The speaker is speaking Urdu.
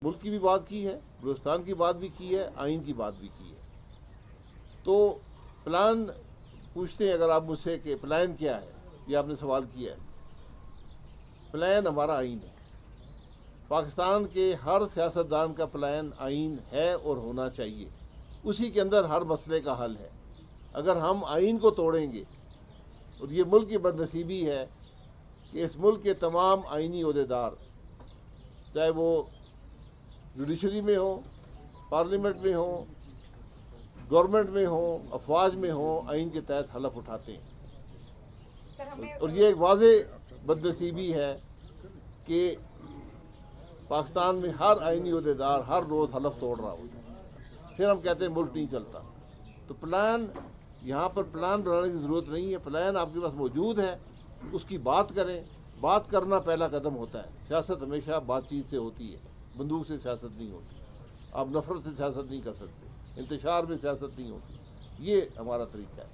ملک کی بھی بات کی ہے، بلوچستان کی بات بھی کی ہے، آئین کی بات بھی کی ہے۔ تو پلان پوچھتے ہیں اگر آپ مجھ سے کہ پلان کیا ہے، یہ آپ نے سوال کیا ہے۔ پلان ہمارا آئین ہے۔ پاکستان کے ہر سیاستدان کا پلان آئین ہے اور ہونا چاہیے، اسی کے اندر ہر مسئلے کا حل ہے۔ اگر ہم آئین کو توڑیں گے، اور یہ ملک کی بد نصیبی ہے کہ اس ملک کے تمام آئینی عہدیدار، چاہے وہ جوڈیشری میں ہوں، پارلیمنٹ میں ہوں، گورنمنٹ میں ہوں، افواج میں ہوں، آئین کے تحت حلف اٹھاتے ہیں۔ اور یہ ایک واضح بد نصیبی ہے کہ پاکستان میں ہر آئینی عہدیدار ہر روز حلف توڑ رہا ہوتا ہے، پھر ہم کہتے ہیں ملک نہیں چلتا۔ تو پلان، یہاں پر پلان بنانے کی ضرورت نہیں ہے، پلان آپ کے پاس موجود ہے، اس کی بات کریں۔ بات کرنا پہلا قدم ہوتا ہے۔ سیاست ہمیشہ بات چیت سے ہوتی ہے، بندوق سے سیاست نہیں ہوتی۔ آپ نفرت سے سیاست نہیں کر سکتے، انتشار میں سیاست نہیں ہوتی۔ یہ ہمارا طریقہ ہے۔